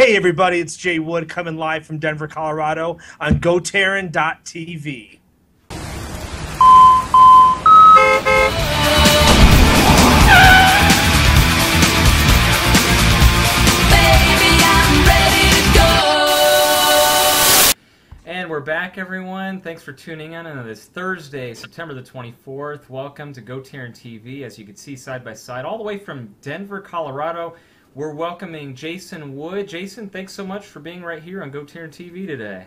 Hey everybody, it's Jay Wood coming live from Denver, Colorado on GoTarryn.tv. And we're back, everyone. Thanks for tuning in on this Thursday, September the 24th. Welcome to GoTarryn TV. As you can see side by side, all the way from Denver, Colorado, we're welcoming Jason Wood. Jason, thanks so much for being right here on GoTarryn TV today.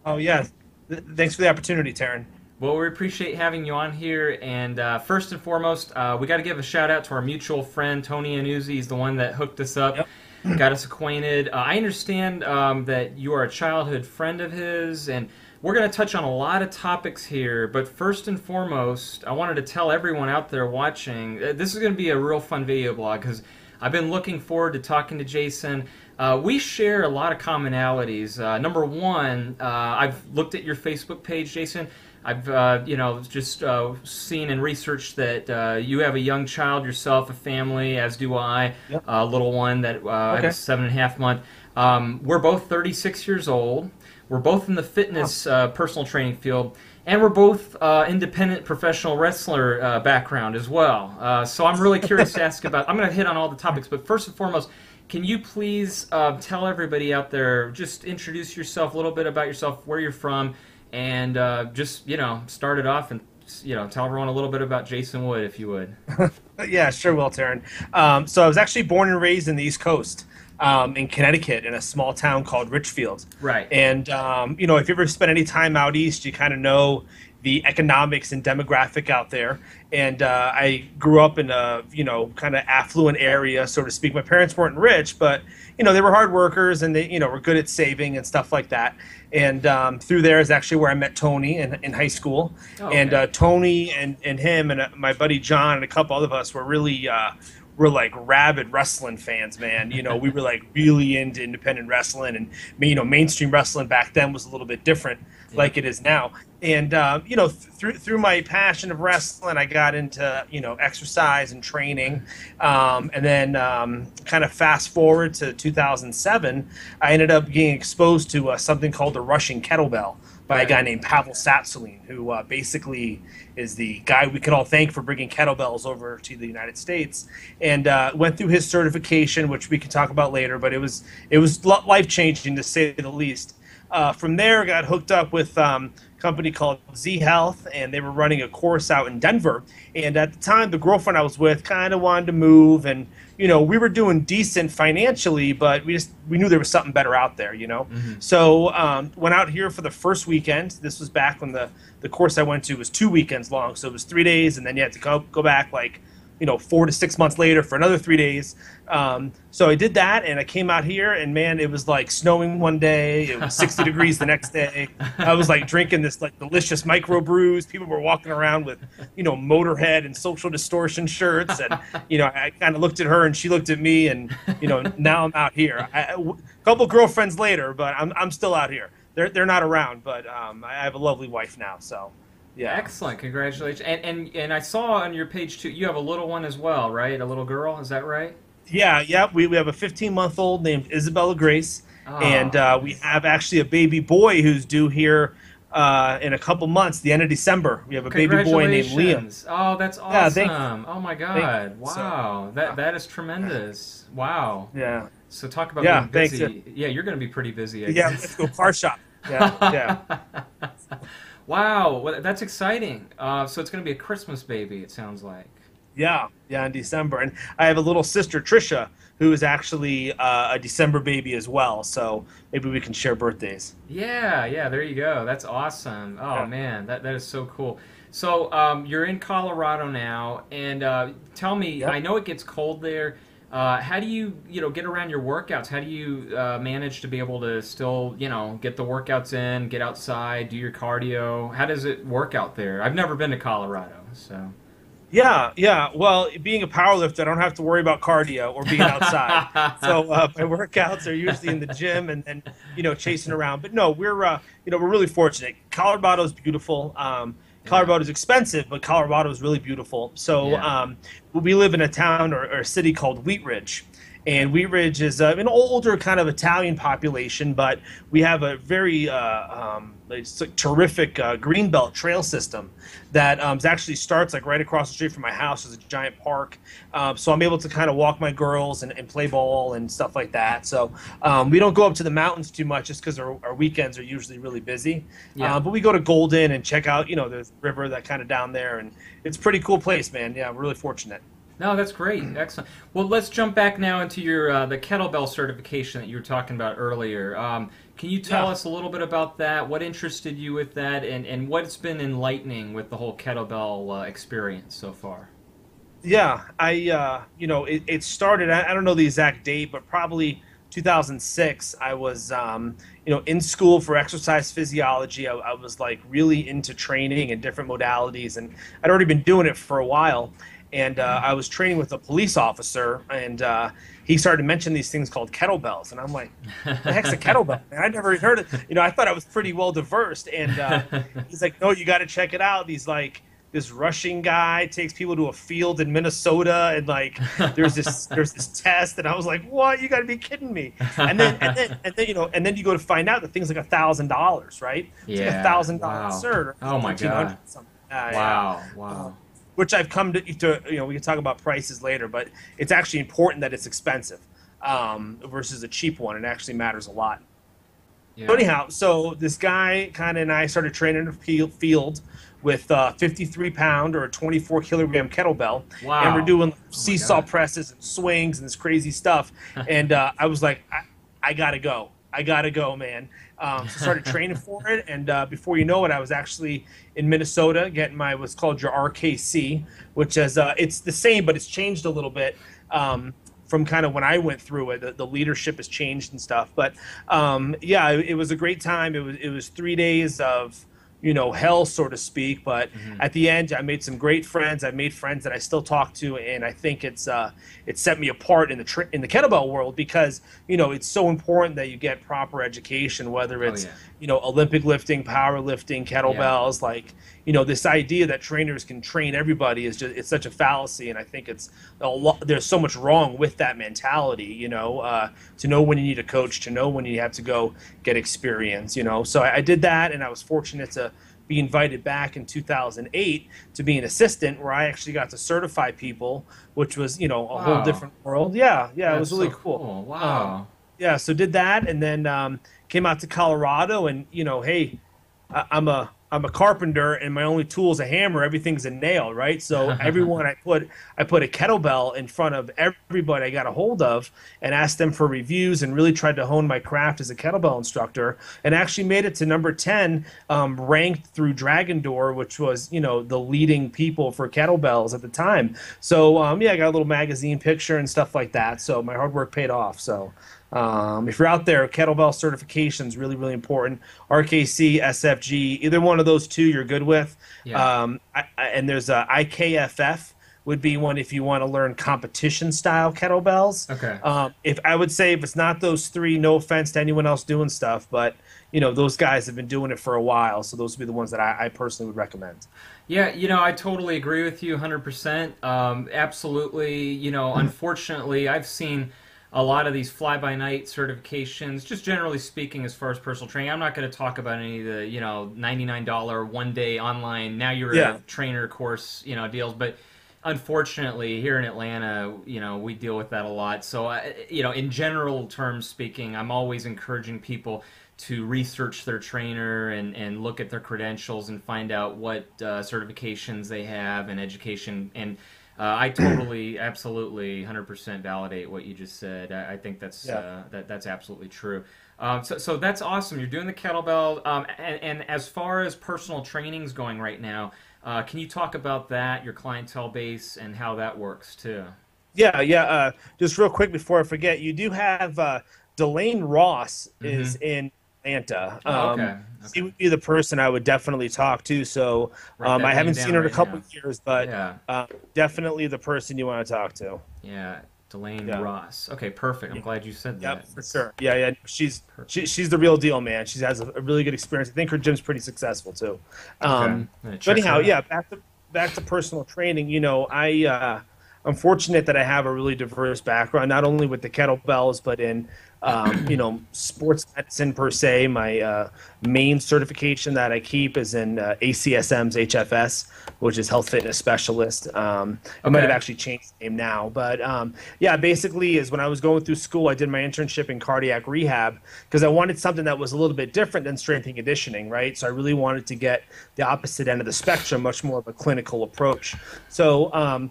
Oh, yeah. Thanks for the opportunity, Taryn. Well, we appreciate having you on here. And first and foremost, we got to give a shout out to our mutual friend, Tony Anuzzi. He's the one that hooked us up. Yep. Got us acquainted. I understand that you are a childhood friend of his, and we're going to touch on a lot of topics here. But first and foremost, I wanted to tell everyone out there watching, this is going to be a real fun video blog because I've been looking forward to talking to Jason. We share a lot of commonalities. Number one, I've looked at your Facebook page, Jason. I've just seen and researched that you have a young child yourself, a family, as do I. Yep. A little one that I have a 7.5 month. We're both 36 years old. We're both in the fitness personal training field, and we're both independent professional wrestler background as well. So I'm really curious to ask about. I'm going to hit on all the topics, but first and foremost, can you please tell everybody out there, just introduce yourself, a little bit about yourself, where you're from, and just start it off and tell everyone a little bit about Jason Wood, if you would. Yeah, sure will, Taryn. So I was actually born and raised in the East Coast, in Connecticut, in a small town called Richfield. Right. And if you ever spent any time out east, you kind of know the economics and demographic out there. And I grew up in a kind of affluent area, so to speak. My parents weren't rich, but they were hard workers, and they were good at saving and stuff like that. And through there is actually where I met Tony in high school. Oh, okay. And Tony and him and my buddy John and a couple of us were really we're like rabid wrestling fans, man. We were like really into independent wrestling, and mainstream wrestling back then was a little bit different, like it is now. And through my passion of wrestling, I got into exercise and training, and then kind of fast forward to 2007, I ended up getting exposed to something called the Russian kettlebell by a guy named Pavel Satsulin, who basically is the guy we can all thank for bringing kettlebells over to the United States, and went through his certification, which we can talk about later. But it was life changing, to say the least. From there, I got hooked up with a company called Z Health, and they were running a course out in Denver. And at the time, the girlfriend I was with kind of wanted to move, and we were doing decent financially, but we knew there was something better out there. Mm-hmm. So went out here for the first weekend. This was back when the course I went to was 2 weekends long, so it was 3 days, and then you had to go back 4 to 6 months later for another 3 days. So I did that, and I came out here, and man, it was like snowing one day. It was 60 degrees the next day. I was drinking this delicious microbrews. People were walking around with, Motorhead and Social Distortion shirts, and I kind of looked at her, and she looked at me, and now I'm out here. A couple girlfriends later, but I'm still out here. They're not around, but I have a lovely wife now, so. Yeah. Excellent, congratulations. And I saw on your page too, you have a little one as well, right? A little girl, is that right? Yeah. We have a 15-month-old named Isabella Grace, Oh. and we have actually a baby boy who's due here in a couple months, the end of December. We have a baby boy named Liam. Oh, that's awesome. Yeah, oh my God. Wow. That is tremendous. Wow. Yeah. So talk about being busy. Thanks. Yeah, you're going to be pretty busy, I Yeah, guess. let's go car shop. Yeah. Wow, well, that's exciting. So it's going to be a Christmas baby, it sounds like. Yeah, in December. And I have a little sister, Trisha, who is actually a December baby as well. So maybe we can share birthdays. Yeah, there you go. That's awesome. Oh, man, that is so cool. So you're in Colorado now, and tell me, I know it gets cold there. How do you, get around your workouts? How do you manage to be able to still, get the workouts in, get outside, do your cardio? How does it work out there? I've never been to Colorado, so. Yeah. Well, being a powerlifter, I don't have to worry about cardio or being outside. So my workouts are usually in the gym and chasing around. But no, we're really fortunate. Colorado's beautiful. Colorado is expensive, but Colorado is really beautiful. So we live in a town or a city called Wheat Ridge, And Wheat Ridge is an older kind of Italian population, but we have a very it's a terrific greenbelt trail system that actually starts like right across the street from my house. There's a giant park, so I'm able to kind of walk my girls and play ball and stuff like that. So we don't go up to the mountains too much just because our weekends are usually really busy. Yeah. But we go to Golden and check out, there's a river that kind of down there, and it's a pretty cool place, man. Yeah, we're really fortunate. No, that's great. Excellent. Well, let's jump back now into your the kettlebell certification that you were talking about earlier. Can you tell Yeah. us a little bit about that? What interested you with that, and what's been enlightening with the whole kettlebell experience so far? Yeah, it started, I don't know the exact date, but probably 2006. I was, in school for exercise physiology. I was like really into training and different modalities, and I'd already been doing it for a while. And I was training with a police officer, and he started to mention these things called kettlebells, and I'm like, "The heck's a kettlebell?" And I'd never heard it. I thought I was pretty well diversed, and he's like, "No, you got to check it out." This Russian guy takes people to a field in Minnesota, and like there's this test, and I was like, "What? You got to be kidding me!" And then you go to find out that thing's like $1,000, right? It's like Yeah. $1,000 Wow. cert, or Oh my 1,500 God. something. Wow. Wow. Which I've come to, we can talk about prices later, but it's actually important that it's expensive versus a cheap one. It actually matters a lot. So Yeah. anyhow, so this guy kind of and I started training in a field with a 53-pound or a 24-kilogram kettlebell, and we're Wow. doing Oh my seesaw God. presses and swings and this crazy stuff. And I was like, I gotta go. I gotta go, man. So started training for it, and before you know it, I was actually in Minnesota getting my what's called your RKC, which is it's the same, but it's changed a little bit from kind of when I went through it. The leadership has changed and stuff, but yeah, it was a great time. It was 3 days of hell, so to speak. But Hmm. at the end, I made some great friends. I made friends that I still talk to, and I think it set me apart in the kettlebell world because it's so important that you get proper education, whether Oh it's yeah. Olympic lifting, powerlifting, Yeah. kettlebells. Like this idea that trainers can train everybody is it's such a fallacy, and I think it's a lot. There's so much wrong with that mentality. To know when you need a coach, to know when you have to go get experience. So I did that, and I was fortunate to be invited back in 2008 to be an assistant, where I actually got to certify people, which was a whole Wow. different world. Yeah, it That's was really so cool. cool. Wow. Yeah, so did that, and then came out to Colorado, and hey, I'm a carpenter, and my only tool is a hammer. Everything's a nail, right? So everyone I put a kettlebell in front of everybody I got a hold of, and asked them for reviews, and really tried to hone my craft as a kettlebell instructor, and actually made it to number 10, ranked through Dragon Door, which was the leading people for kettlebells at the time. So yeah, I got a little magazine picture and stuff like that. So my hard work paid off. So. If you're out there, kettlebell certification is really, really important. RKC, SFG, either one of those two you're good with. Yeah. And there's a IKFF would be one if you want to learn competition style kettlebells. Okay. If I would say if it's not those three, no offense to anyone else doing stuff, but those guys have been doing it for a while, so those would be the ones that I personally would recommend. Yeah, I totally agree with you 100%. Absolutely. Unfortunately, I've seen a lot of these fly-by-night certifications, just generally speaking, as far as personal training. I'm not going to talk about any of the, $99 one-day online, now you're Yeah. a trainer course, deals. But unfortunately, here in Atlanta, we deal with that a lot. So, in general terms speaking, I'm always encouraging people to research their trainer and look at their credentials and find out what certifications they have and education. And I totally, absolutely, 100% validate what you just said. I think that's Yeah. that's absolutely true. So that's awesome. You're doing the kettlebell, and as far as personal training's going right now, can you talk about that, your clientele base, and how that works too? Yeah, yeah. Just real quick before I forget, you do have Delane Ross is Hmm. in Atlanta. Oh, okay. She Okay. would be the person I would definitely talk to. So Write that I name haven't down seen her in a right couple now. of years, but Yeah. definitely the person you want to talk to. Yeah. Delane Yeah. Ross. Okay, perfect. I'm Yeah. glad you said Yep, that. for That's sure. Yeah, yeah. She's perfect. she's the real deal, man. She has a really good experience. I think her gym's pretty successful too. Okay. I'm gonna But check anyhow, her out. yeah. Back to personal training. I I'm fortunate that I have a really diverse background, not only with the kettlebells, but in sports medicine per se. My main certification that I keep is in ACSM's HFS, which is Health Fitness Specialist. It might have Okay. actually changed the name now, but yeah, basically is when I was going through school, I did my internship in cardiac rehab because I wanted something that was a little bit different than strength and conditioning, right? So I really wanted to get the opposite end of the spectrum, much more of a clinical approach. So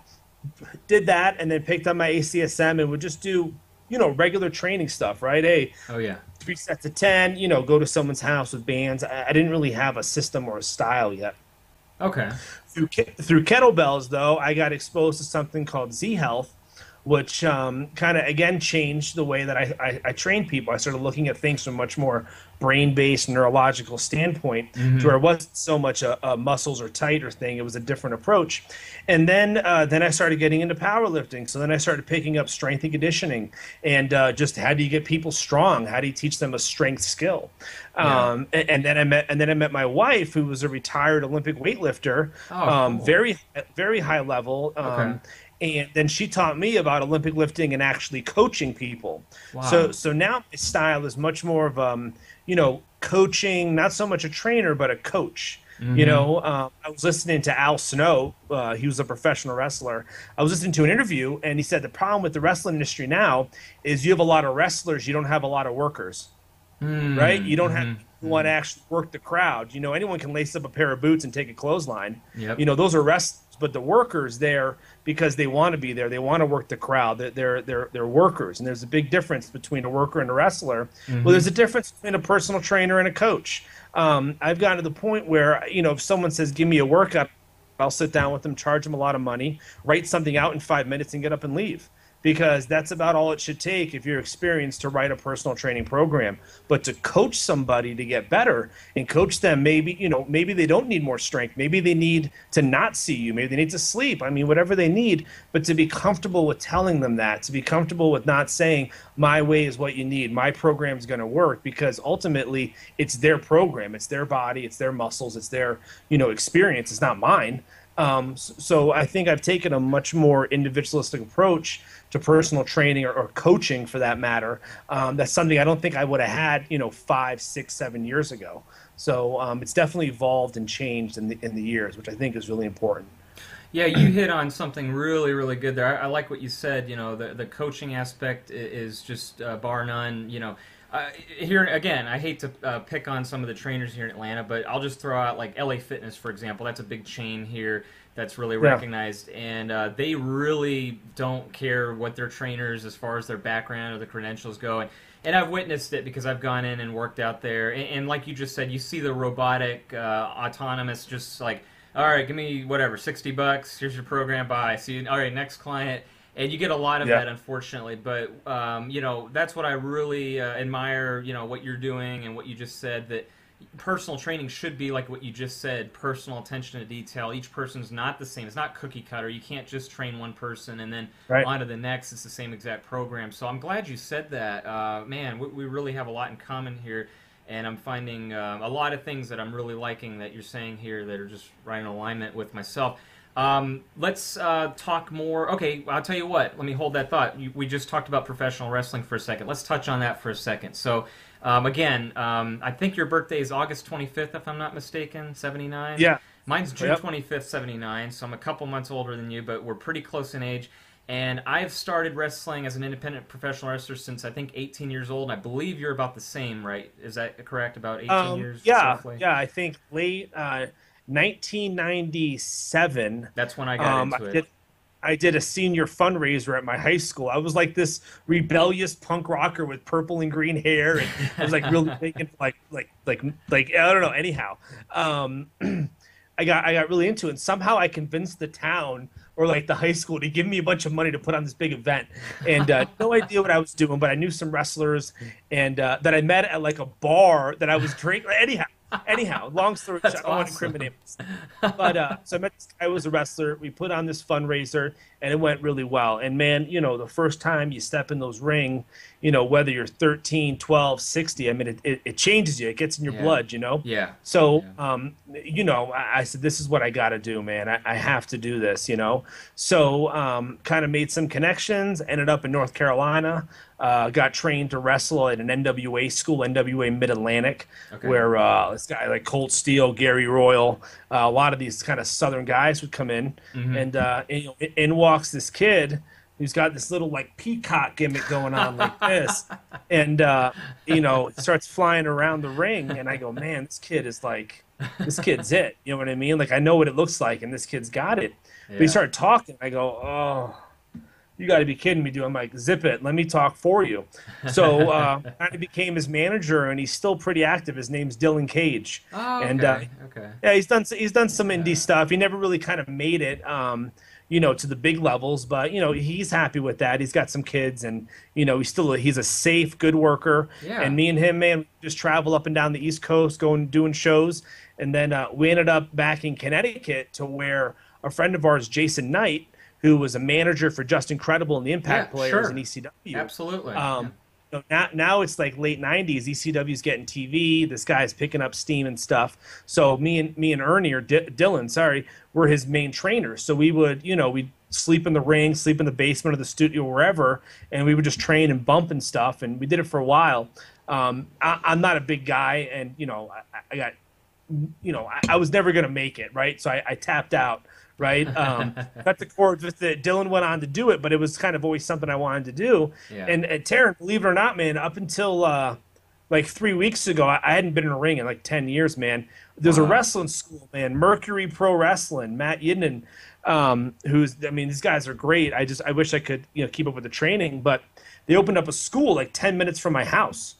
did that and then picked up my ACSM and would just do, regular training stuff, right? Hey, Oh yeah. 3 sets of 10, go to someone's house with bands. I didn't really have a system or a style yet. Okay. Through kettlebells, though, I got exposed to something called Z Health, which kind of again changed the way that I train people. I started looking at things from a much more brain-based neurological standpoint, to where it wasn't so much a muscles or tight or thing. It was a different approach. And then I started getting into powerlifting. So then I started picking up strength and conditioning, and just how do you get people strong? How do you teach them a strength skill? Yeah. And then I met my wife, who was a retired Olympic weightlifter, Oh, cool. very high level. Okay. And then she taught me about Olympic lifting and actually coaching people. So Wow. so now my style is much more of coaching, not so much a trainer, but a coach. I was listening to Al Snow. He was a professional wrestler. I was listening to an interview, and he said the problem with the wrestling industry now is you have a lot of wrestlers, you don't have a lot of workers, right? You don't have want to actually work the crowd. Anyone can lace up a pair of boots and take a clothesline. Yep. Those are wrestlers, but the workers there because they want to be there. They want to work the crowd. They're workers, and there's a big difference between a worker and a wrestler. Well, there's a difference between a personal trainer and a coach. I've gotten to the point where if someone says, "Give me a workout," I'll sit down with them, charge them a lot of money, write something out in 5 minutes, and get up and leave. Because that's about all it should take if you're experienced to write a personal training program. But to coach somebody to get better and coach them, maybe they don't need more strength. Maybe they need to not see you. Maybe they need to sleep. I mean, whatever they need. But to be comfortable with telling them that, to be comfortable with not saying, my way is what you need, my program is going to work, because ultimately it's their program. It's their body. It's their muscles. It's their, experience. It's not mine. So I think I've taken a much more individualistic approach to personal training or coaching for that matter. That's something I don't think I would have had, 5, 6, 7 years ago. So it's definitely evolved and changed in the years, which I think is really important. Yeah, you hit on something really, really good there. I like what you said. The coaching aspect is just bar none. Here again, I hate to pick on some of the trainers here in Atlanta, but I'll just throw out like LA Fitness, for example. That's a big chain here that's really Yeah. recognized, and they really don't care what their trainers, as far as their background or the credentials go. And I've witnessed it because I've gone in and worked out there. And like you just said, you see the robotic, autonomous, just like, all right, give me whatever, $60. Here's your program. Bye. See you. All right, next client. And you get a lot of Yeah. that, unfortunately. But that's what I really admire. What you're doing and what you just said. That personal training should be like what you just said: personal attention to detail. Each person's not the same. It's not cookie cutter. You can't just train one person and then Right. on to the next. It's the same exact program. So I'm glad you said that. Man, we really have a lot in common here. And I'm finding a lot of things that I'm really liking that you're saying here that are just right in alignment with myself. Let's talk more. Okay, I'll tell you what. Let me hold that thought. We just talked about professional wrestling for a second. Let's touch on that for a second. So, again, I think your birthday is August 25th, if I'm not mistaken, 79? Yeah. Mine's June Yep. 25th, 79, so I'm a couple months older than you, but we're pretty close in age. And I've started wrestling as an independent professional wrestler since I think 18 years old. I believe you're about the same, right? Is that correct? About 18 years Yeah. roughly? Yeah. I think late 1997. That's when I got I into did it. I did a senior fundraiser at my high school. I was like this rebellious punk rocker with purple and green hair, and I was like really big into like I don't know. Anyhow, I got really into it. And somehow I convinced the town or like the high school to give me a bunch of money to put on this big event, and no idea what I was doing, but I knew some wrestlers and that I met at like a bar that I was drinking. Anyhow, Anyhow, long story short, That's I don't want to awesome. incriminate myself. But so I met this guy who was a wrestler. We put on this fundraiser, and it went really well. And man, the first time you step in those ring, whether you're 13, 12, 60, I mean, it changes you. It gets in your Yeah. blood. Yeah. So, Yeah. I said, this is what I got to do, man. I have to do this. So, kind of made some connections, ended up in North Carolina, got trained to wrestle at an NWA school, NWA Mid Atlantic, Okay. where this guy like Colt Steele, Gary Royal, a lot of these kind of Southern guys would come in, Mm-hmm. and walks this kid who's got this little like peacock gimmick going on like this, and starts flying around the ring, and I go, man, this kid's it. You know what I mean? Like I know what it looks like, and this kid's got it. But he Yeah. started talking. I go, oh, you got to be kidding me, dude. I'm like, zip it. Let me talk for you. So kind of became his manager, and he's still pretty active. His name's Dylan Cage, Oh, and okay. Okay. yeah, he's done some indie Yeah. stuff. He never really kind of made it, to the big levels, but he's happy with that. He's got some kids, and he's a safe, good worker. Yeah. And me and him, man, we just travel up and down the East Coast, going doing shows, and then we ended up back in Connecticut to where a friend of ours, Jason Knight, who was a manager for Just Incredible and the Yeah. Impact Players in Sure. ECW. Absolutely. Yeah. Now it's like late '90s. ECW's getting TV. This guy's picking up steam and stuff. So me and Ernie or Dylan, sorry, were his main trainers. So we would we'd sleep in the ring, sleep in the basement of the studio, wherever, and we would just train and bump and stuff. And we did it for a while. I'm not a big guy, and I got I was never gonna make it, right? So I tapped out, right? Cut the cords with it. Dylan went on to do it, but it was kind of always something I wanted to do. Yeah. And Taryn, believe it or not, man, up until like 3 weeks ago, I hadn't been in a ring in like 10 years, man. There's a Wow. wrestling school, man, Mercury Pro Wrestling, Matt Yidden, I mean, these guys are great. I wish I could, keep up with the training, but they opened up a school like 10 minutes from my house.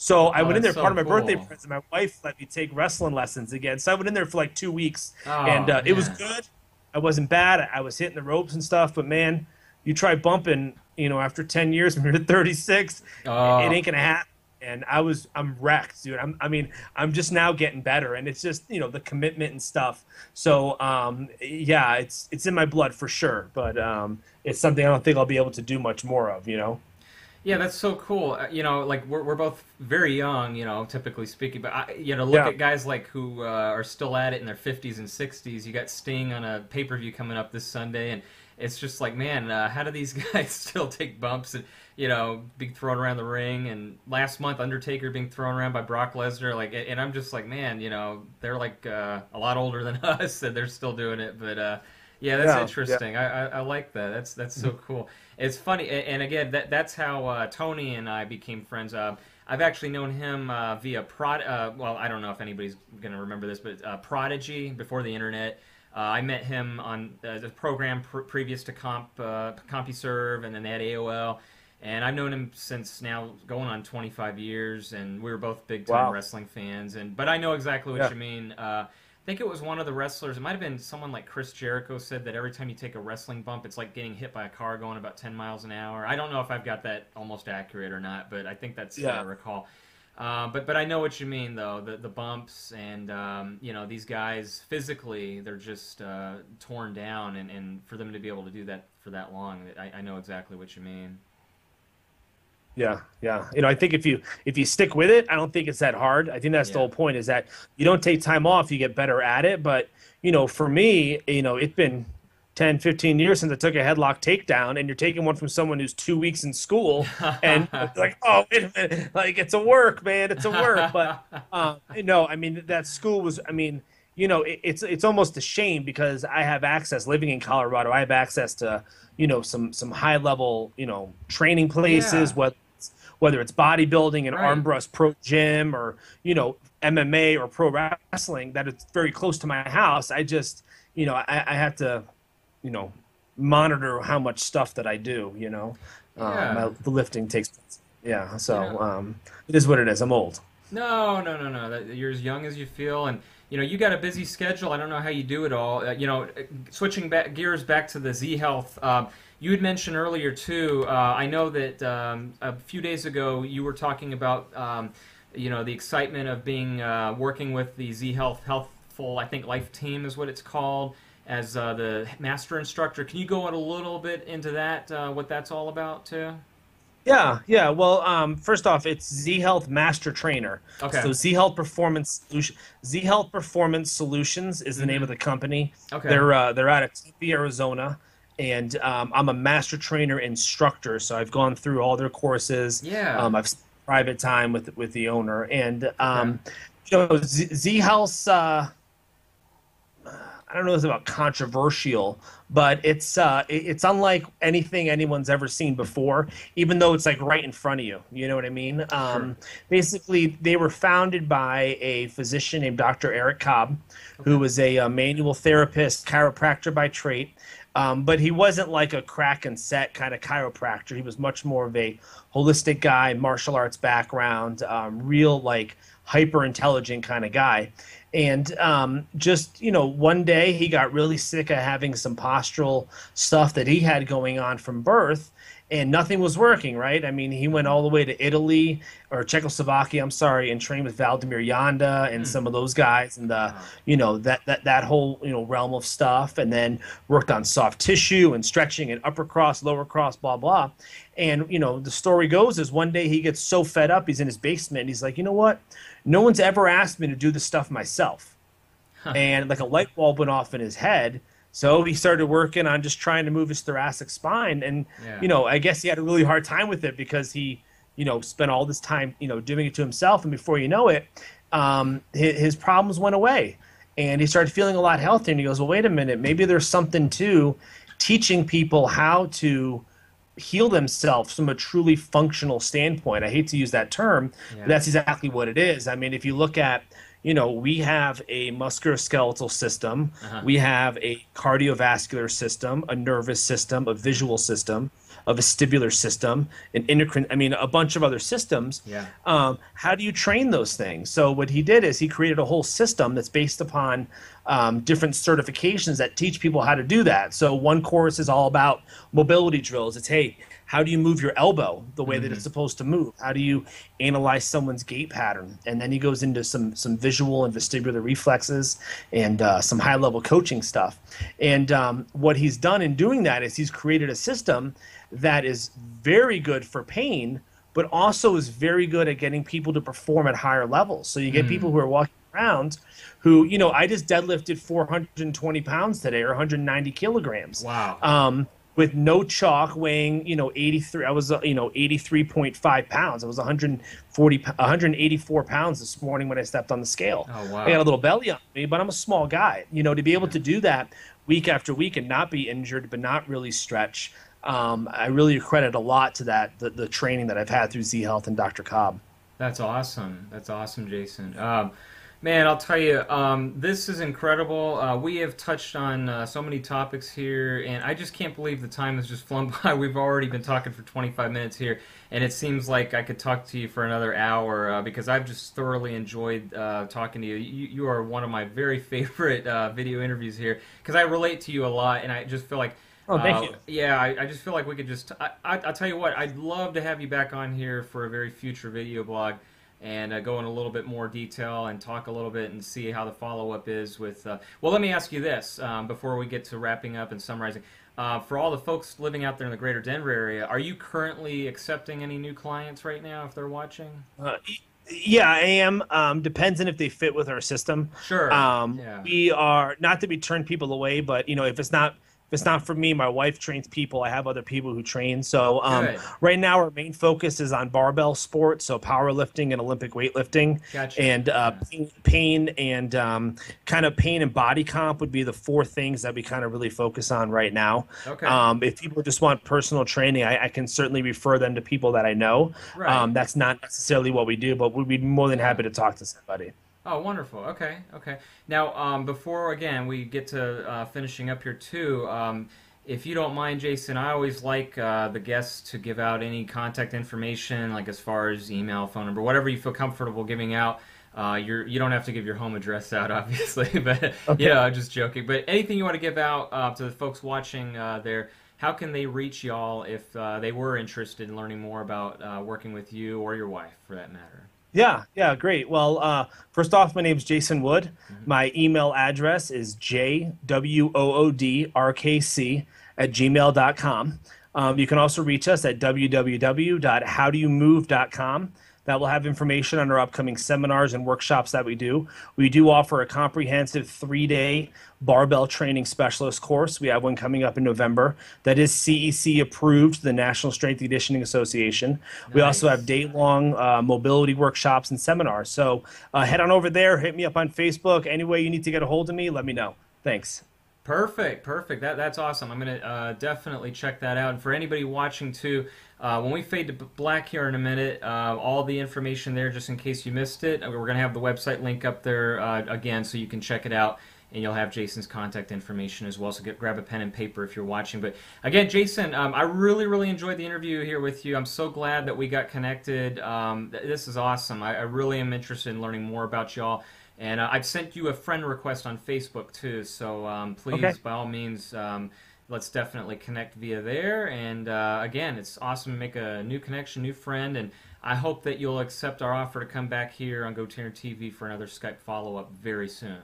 So I Oh, went in that's there, part so of my birthday cool. present. My wife let me take wrestling lessons again. So I went in there for like 2 weeks, and Oh it was man. good. I wasn't bad. I was hitting the ropes and stuff, but man, you try bumping, after 10 years when you're 36, it Oh. ain't gonna happen. And I'm wrecked, dude. I'm just now getting better, and it's just, the commitment and stuff. So, yeah, it's in my blood for sure, but it's something I don't think I'll be able to do much more of. Yeah, that's so cool. Like we're both very young, typically speaking. But look Yeah, at guys like who are still at it in their 50s and 60s. You got Sting on a pay-per-view coming up this Sunday, and it's just like, man, how do these guys still take bumps and be thrown around the ring? And last month, Undertaker being thrown around by Brock Lesnar, like, and I'm just like, man, they're like a lot older than us, and they're still doing it. But yeah, that's yeah, yeah. interesting. I like that. That's so cool. It's funny, and again, that's how Tony and I became friends. I've actually known him via well, I don't know if anybody's going to remember this, but Prodigy before the internet. I met him on the program previous to CompuServe, and then they had AOL. And I've known him since now going on 25 years, and we were both big time Wow. wrestling fans. But I know exactly what Yeah. you mean. I think it was one of the wrestlers. It might have been someone like Chris Jericho said that every time you take a wrestling bump, it's like getting hit by a car going about 10 miles an hour. I don't know if I've got that almost accurate or not, but I think that's what I Yeah. recall. But I know what you mean though. The bumps and these guys physically they're just torn down, and for them to be able to do that for that long, I know exactly what you mean. Yeah, yeah. I think if you stick with it, I don't think it's that hard. I think that's the Yeah. whole point is that you don't take time off, you get better at it. But, for me, it's been 10, 15 years since I took a headlock takedown, and you're taking one from someone who's 2 weeks in school, and like, oh, wait a minute, like it's a work, man, it's a work. But no, I mean that school was, I mean, it's almost a shame because I have access living in Colorado. I have access to some high level training places, Yeah. whether it's bodybuilding and Right. Armbrust Pro Gym or MMA or pro wrestling that it's very close to my house. I just I have to you know monitor how much stuff that I do. Yeah. The lifting takes place. Yeah, Yeah. so it is what it is. I'm old. No, no, no, no. You're as young as you feel, and you got a busy schedule. I don't know how you do it all. Switching back gears back to the Z Health. You had mentioned earlier too. I know that a few days ago you were talking about the excitement of being working with the Z Health Healthful, I think, Life Team is what it's called, as the master instructor. Can you go in a little bit into that, what that's all about too? Yeah, yeah. Well, first off, it's Z Health Master Trainer. Okay. So Z Health Performance Solutions is the name of Mm-hmm. the company. Okay. They're out of Tempe, Arizona, and I'm a master trainer instructor. So I've gone through all their courses. Yeah. I've spent private time with the owner, and Okay. Z Health's. I don't know if it's about controversial, but it's unlike anything anyone's ever seen before, even though it's like right in front of you. You know what I mean? Sure. Basically, they were founded by a physician named Dr. Eric Cobb, Okay. who was a manual therapist, chiropractor by trade. But he wasn't like a crack and set kind of chiropractor. He was much more of a holistic guy, martial arts background, real like hyper intelligent kind of guy. And just, one day he got really sick of having some postural stuff that he had going on from birth, and nothing was working, right? I mean, he went Mm-hmm. all the way to Italy or Czechoslovakia, I'm sorry, and trained with Vladimir Yanda and Mm. some of those guys and Wow. that whole, realm of stuff, and then worked on soft tissue and stretching and upper cross, lower cross, blah, blah. And, the story goes is one day he gets so fed up, he's in his basement, and he's like, you know what? No one's ever asked me to do this stuff myself. Huh. And like a light bulb went off in his head. So he started working on just trying to move his thoracic spine. And, Yeah. I guess he had a really hard time with it because he, spent all this time, doing it to himself. And before you know it, his problems went away. And he started feeling a lot healthier. And he goes, well, wait a minute, maybe there's something to teaching people how to heal themselves from a truly functional standpoint. I hate to use that term, but Yeah. that's exactly what it is. I mean, if you look at, we have a musculoskeletal system, Uh-huh. we have a cardiovascular system, a nervous system, a visual system, a vestibular system, an endocrine, I mean, a bunch of other systems. Yeah. How do you train those things? So what he did is he created a whole system that's based upon different certifications that teach people how to do that. So one course is all about mobility drills. It's, hey, how do you move your elbow the way that Mm-hmm. it's supposed to move? How do you analyze someone's gait pattern? And then he goes into some visual and vestibular reflexes and some high level coaching stuff. And what he's done in doing that is he's created a system that is very good for pain, but also is very good at getting people to perform at higher levels. So you get people Mm. who are walking around who, I just deadlifted 420 pounds today or 190 kilograms. Wow. With no chalk, weighing 83. I was 83.5 pounds. I was 184 pounds this morning when I stepped on the scale. Oh I got a wow. little belly on me, but I'm a small guy. To be able Yeah. to do that week after week and not be injured but not really stretch, I really credit a lot to that the training that I've had through Z Health and Dr. Cobb. That's awesome. That's awesome, Jason. Man, I'll tell you, this is incredible. We have touched on so many topics here, and I just can't believe the time has just flown by. We've already been talking for 25 minutes here, and it seems like I could talk to you for another hour because I've just thoroughly enjoyed talking to you. You are one of my very favorite video interviews here because I relate to you a lot, and I just feel like Oh, thank you. yeah, I just feel like we could just. I'll tell you what, I'd love to have you back on here for a very future video blog and go in a little bit more detail and talk a little bit and see how the follow up is with. Well, let me ask you this before we get to wrapping up and summarizing. For all the folks living out there in the greater Denver area, are you currently accepting any new clients right now if they're watching? Yeah, I am. Depends on if they fit with our system. Sure. Yeah. We are not that we turn people away, but if it's not for me, my wife trains people. I have other people who train. So Good. right now, our main focus is on barbell sports, so powerlifting and Olympic weightlifting, Gotcha. and Yeah. pain and kind of pain and body comp would be the four things that we kind of really focus on right now. Okay. If people just want personal training, I can certainly refer them to people that I know. Right. That's not necessarily what we do, but we'd be more than Yeah. happy to talk to somebody. Oh, wonderful. Okay, okay. Now, before again we get to finishing up here too, if you don't mind, Jason, I always like the guests to give out any contact information, like as far as email, phone number, whatever you feel comfortable giving out. You don't have to give your home address out, obviously, but Okay. I'm just joking. But anything you want to give out to the folks watching there, how can they reach y'all if they were interested in learning more about working with you or your wife, for that matter? Yeah, yeah, great. Well, first off, my name's Jason Wood. Mhm. My email address is jwoodrkc@gmail.com. You can also reach us at www.howdoyoumove.com. That will have information on our upcoming seminars and workshops that we do. We do offer a comprehensive 3-day barbell training specialist course. We have one coming up in November that is CEC approved, the National Strength and Conditioning Association. We also have Nice. day-long mobility workshops and seminars. So head on over there, hit me up on Facebook. Any way you need to get a hold of me, let me know. Thanks. Perfect, perfect. That's awesome. I'm gonna definitely check that out. And for anybody watching too, when we fade to black here in a minute, all the information there, just in case you missed it, we're gonna have the website link up there again, so you can check it out. And you'll have Jason's contact information as well. So grab a pen and paper if you're watching. But again, Jason, I really, really enjoyed the interview here with you. I'm so glad that we got connected. This is awesome. I really am interested in learning more about y'all. And I've sent you a friend request on Facebook too, so Okay. please, by all means, let's definitely connect via there. And again, it's awesome to make a new connection, new friend, and I hope that you'll accept our offer to come back here on GoTarryn TV for another Skype follow-up very soon.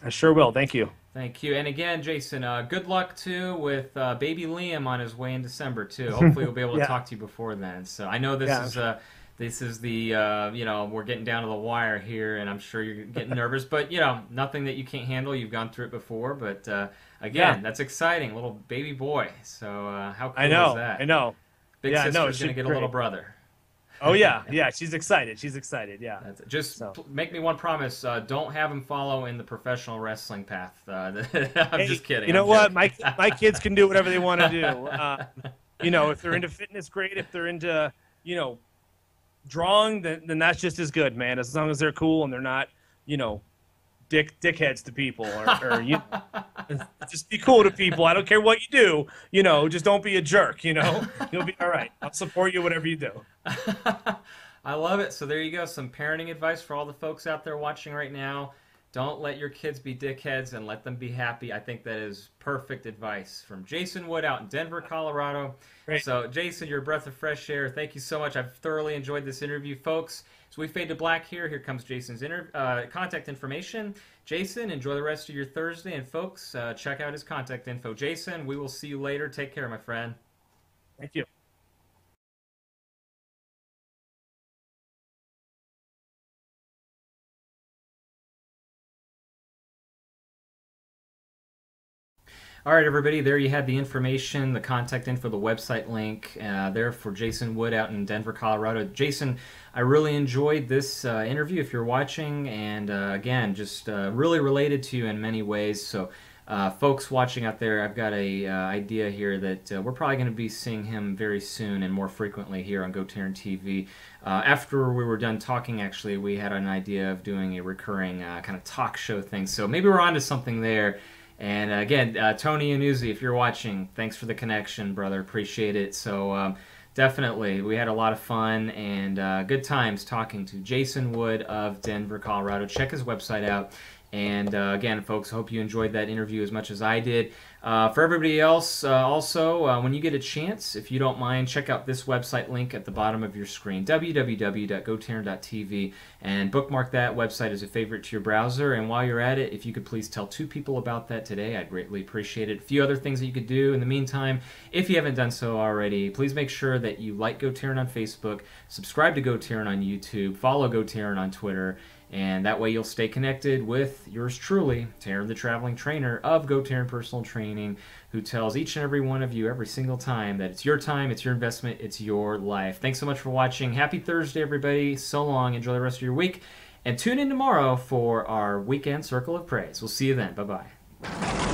I sure will. Thank you. Thank you. And again, Jason, good luck too with baby Liam on his way in December too. Hopefully, we'll be able to Yeah. talk to you before then. So I know Yeah. this is the we're getting down to the wire here, and I'm sure you're getting nervous, but nothing that you can't handle. You've gone through it before, but Yeah. again, that's exciting, little baby boy. So how I cool is know. I that? know. Big Yeah. No, it sister's should gonna be get a little great. brother. Oh yeah. Yeah. She's excited. She's excited. Yeah. That's it. Just So. make me one promise. Don't have him follow in the professional wrestling path. I'm Hey, just kidding. you I'm know what? joking. My kids can do whatever they want to do. If they're into fitness, great. If they're into, you know, drawing, then that's just as good, man. As long as they're cool and they're not, you know, dickheads to people, or just be cool to people. I don't care what you do. Just don't be a jerk. You'll be all right. I'll support you whatever you do. I love it. So there you go. Some parenting advice for all the folks out there watching right now. Don't let your kids be dickheads and let them be happy. I think that is perfect advice from Jason Wood out in Denver, Colorado. Great. So, Jason, you're a breath of fresh air. Thank you so much. I've thoroughly enjoyed this interview, folks. So we fade to black here. Here comes Jason's contact information. Jason, enjoy the rest of your Thursday. And, folks, check out his contact info. Jason, we will see you later. Take care, my friend. Thank you. All right, everybody, there you had the information, the contact info, the website link there for Jason Wood out in Denver, Colorado. Jason, I really enjoyed this interview if you're watching, and again, just really related to you in many ways. So, folks watching out there, I've got a idea here that we're probably going to be seeing him very soon and more frequently here on GoTarryn TV. After we were done talking, actually, we had an idea of doing a recurring kind of talk show thing. So maybe we're onto something there. And again, Tony and Uzi, if you're watching, thanks for the connection, brother. Appreciate it. So definitely, we had a lot of fun and good times talking to Jason Wood of Denver, Colorado. Check his website out. And again, folks, hope you enjoyed that interview as much as I did. For everybody else, also, when you get a chance, if you don't mind, check out this website link at the bottom of your screen, www.gotarryn.tv, and bookmark that website as a favorite to your browser. And while you're at it, if you could please tell 2 people about that today, I'd greatly appreciate it. A few other things that you could do in the meantime, if you haven't done so already, please make sure that you like GoTarryn on Facebook, subscribe to GoTarryn on YouTube, follow GoTarryn on Twitter, and that way you'll stay connected with yours truly, Taryn the Traveling Trainer of GoTarryn Personal Training, who tells each and every one of you every single time that it's your time, it's your investment, it's your life. Thanks so much for watching. Happy Thursday, everybody. So long. Enjoy the rest of your week. And tune in tomorrow for our Weekend Circle of Praise. We'll see you then. Bye-bye.